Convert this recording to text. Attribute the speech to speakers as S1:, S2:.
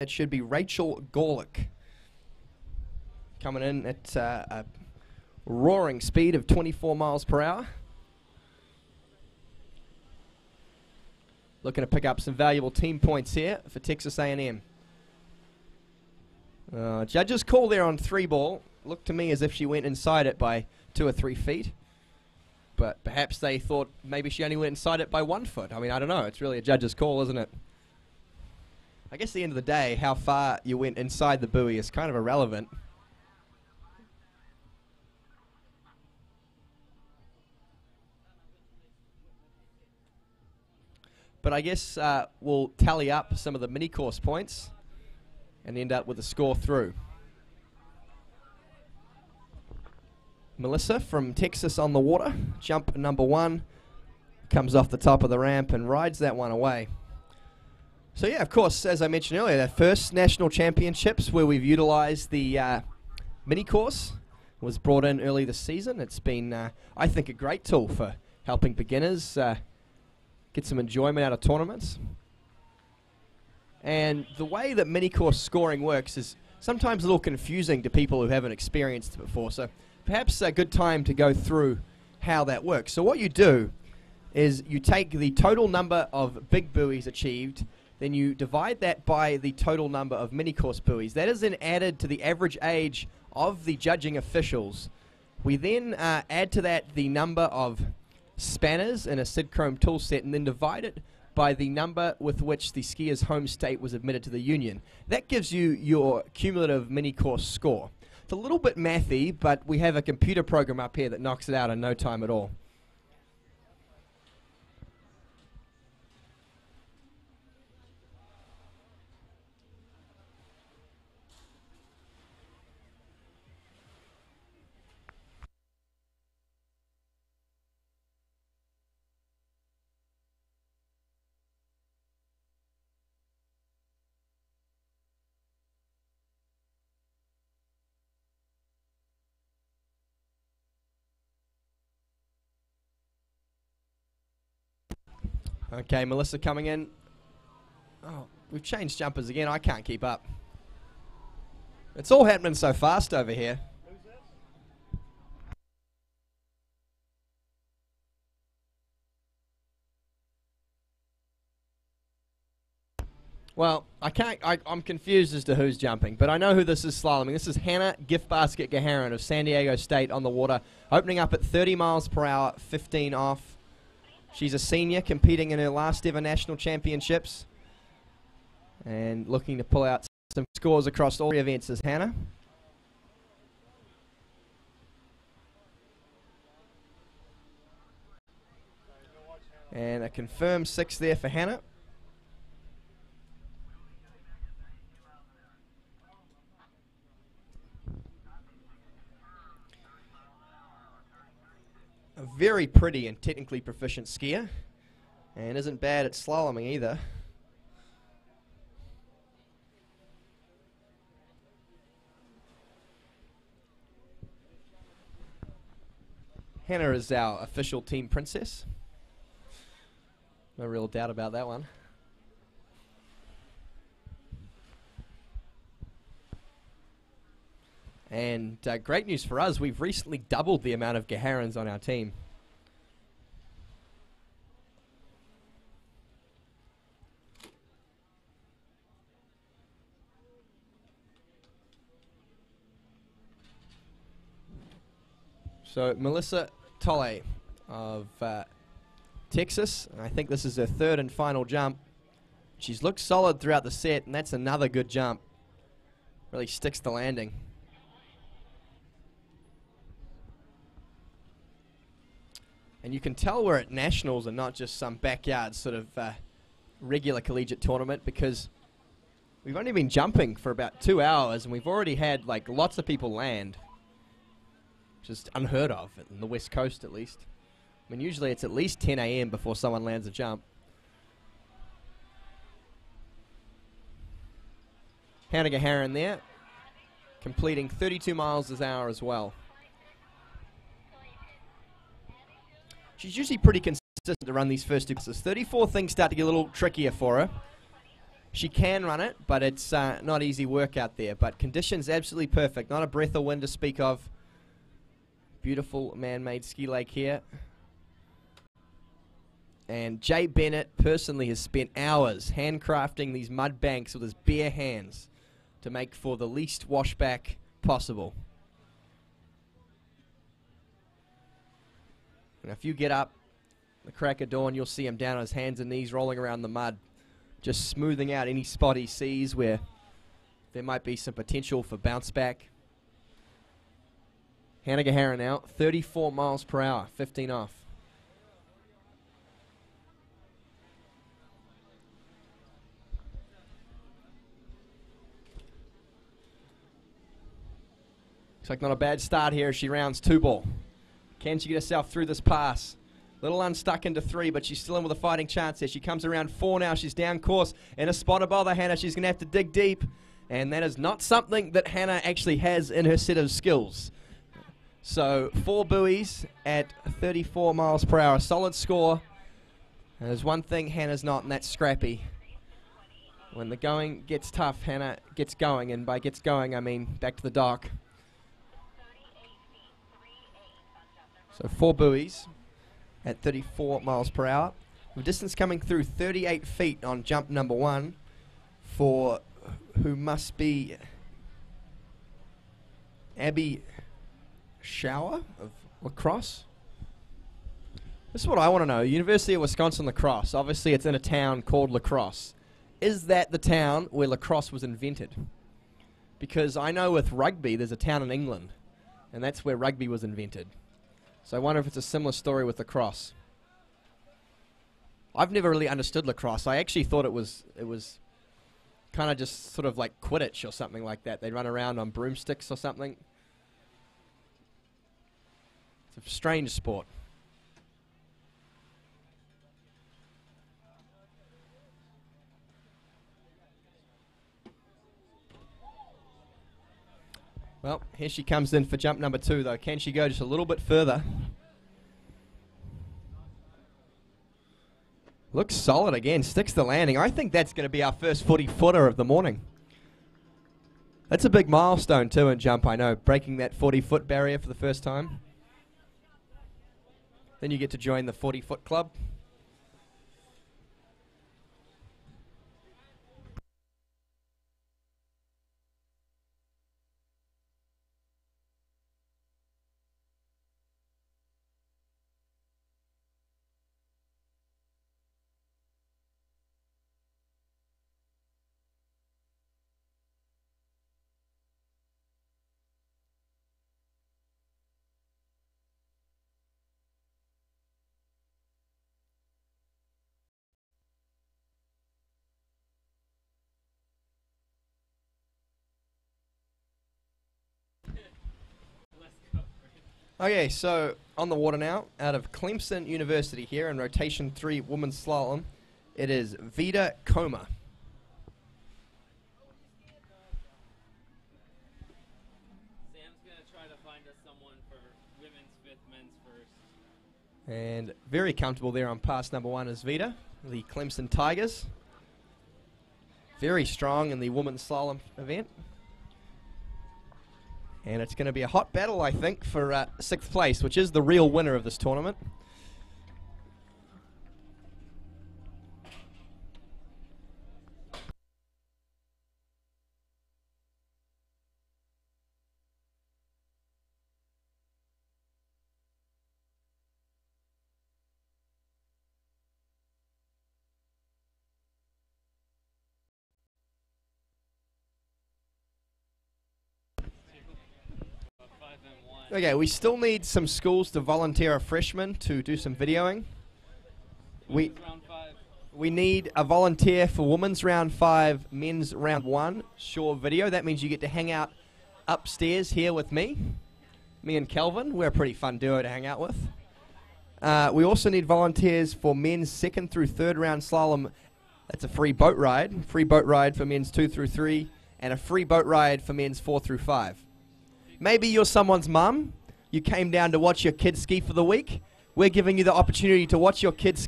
S1: it should be Rachel Gorlick. Coming in at a roaring speed of 24 miles per hour. Looking to pick up some valuable team points here for Texas A&M. Judges call there on 3 ball. Looked to me as if she went inside it by 2 or 3 feet. But perhaps they thought maybe she only went inside it by 1 foot. I mean, I don't know. It's really a judge's call, isn't it? I guess at the end of the day, how far you went inside the buoy is kind of irrelevant. But I guess we'll tally up some of the mini-course points and end up with a score through. Melissa from Texas on the water, jump number 1, comes off the top of the ramp and rides that one away. So yeah, of course, as I mentioned earlier, the first national championships where we've utilized the mini-course was brought in early this season. It's been, I think, a great tool for helping beginners get some enjoyment out of tournaments. And the way that mini-course scoring works is sometimes a little confusing to people who haven't experienced it before. So perhaps a good time to go through how that works. So what you do is you take the total number of big buoys achieved, then you divide that by the total number of mini-course buoys. That is then added to the average age of the judging officials. We then add to that the number of spanners in a SID Chrome tool set and then divide it by the number with which the skier's home state was admitted to the union. That gives you your cumulative mini-course score. It's a little bit mathy, but we have a computer program up here that knocks it out in no time at all. Okay, Melissa coming in. Oh, we've changed jumpers again. I can't keep up. It's all happening so fast over here.
S2: Who's this?
S1: Well, I'm confused as to who's jumping, but I know who this is slaloming. This is Hannah Gift Basket Gaharan of San Diego State on the water, opening up at 30 miles per hour, 15 off. She's a senior competing in her last ever national championships and looking to pull out some scores across all 3 events as Hannah. And a confirmed 6 there for Hannah. A very pretty and technically proficient skier, and isn't bad at slaloming either. Hannah is our official team princess. No real doubt about that one. And great news for us, we've recently doubled the amount of Gaharans on our team. So Melissa Tolle of Texas, and I think this is her 3rd and final jump. She's looked solid throughout the set, and that's another good jump. Really sticks the landing. And you can tell we're at nationals and not just some backyard sort of regular collegiate tournament, because we've only been jumping for about 2 hours and we've already had like lots of people land. Just unheard of in the West Coast, at least. I mean, usually it's at least 10 a.m. before someone lands a jump. Hannah Gaharan there, completing 32 miles an hour as well. She's usually pretty consistent to run these first 2 classes. 34 things start to get a little trickier for her. She can run it, but it's not easy work out there. But conditions absolutely perfect. Not a breath of wind to speak of. Beautiful man-made ski lake here. And Jay Bennett personally has spent hours handcrafting these mud banks with his bare hands to make for the least washback possible. And if you get up the crack of dawn, you'll see him down on his hands and knees rolling around the mud, just smoothing out any spot he sees where there might be some potential for bounce back. Hannah Gahara now, 34 miles per hour, 15 off. Looks like not a bad start here as she rounds 2 ball. Can she get herself through this pass? Little unstuck into 3, but she's still in with a fighting chance there. She comes around 4 now. She's down course in a spot of bother Hannah. She's going to have to dig deep, and that is not something that Hannah actually has in her set of skills. So 4 buoys at 34 miles per hour. Solid score. And there's one thing Hannah's not, and that's scrappy. When the going gets tough, Hannah gets going, and by gets going, I mean back to the dock. So 4 buoys at 34 miles per hour. The distance coming through 38 feet on jump number 1 for who must be Abby Shower of lacrosse. This is what I want to know. University of Wisconsin lacrosse. Obviously it's in a town called La Crosse. Is that the town where lacrosse was invented? Because I know with rugby there's a town in England, and that's where rugby was invented. So I wonder if it's a similar story with lacrosse. I've never really understood lacrosse. I actually thought it was kind of just sort of like Quidditch or something like that. They'd run around on broomsticks or something. It's a strange sport. Well, here she comes in for jump number 2, though. Can she go just a little bit further? Looks solid again. Sticks the landing. I think that's going to be our first 40-footer of the morning. That's a big milestone, too, in jump, I know. Breaking that 40-foot barrier for the first time. Then you get to join the 40-foot club. Okay, so on the water now, out of Clemson University here in rotation 3 women's slalom, it is Vida Coma.
S2: Sam's going to try to find us someone for women's 5th, men's 1st.
S1: And very comfortable there on pass number 1 is Vida, the Clemson Tigers. Very strong in the women's slalom event. And it's going to be a hot battle, I think, for 6th place, which is the real winner of this tournament. Okay, we still need some schools to volunteer a freshman to do some videoing. We need a volunteer for women's round 5, men's round 1, short video. That means you get to hang out upstairs here with me and Kelvin. We're a pretty fun duo to hang out with. We also need volunteers for men's 2nd through 3rd round slalom. That's a free boat ride. Free boat ride for men's 2 through 3, and a free boat ride for men's 4 through 5. Maybe you're someone's mum. You came down to watch your kids ski for the week. We're giving you the opportunity to watch your kids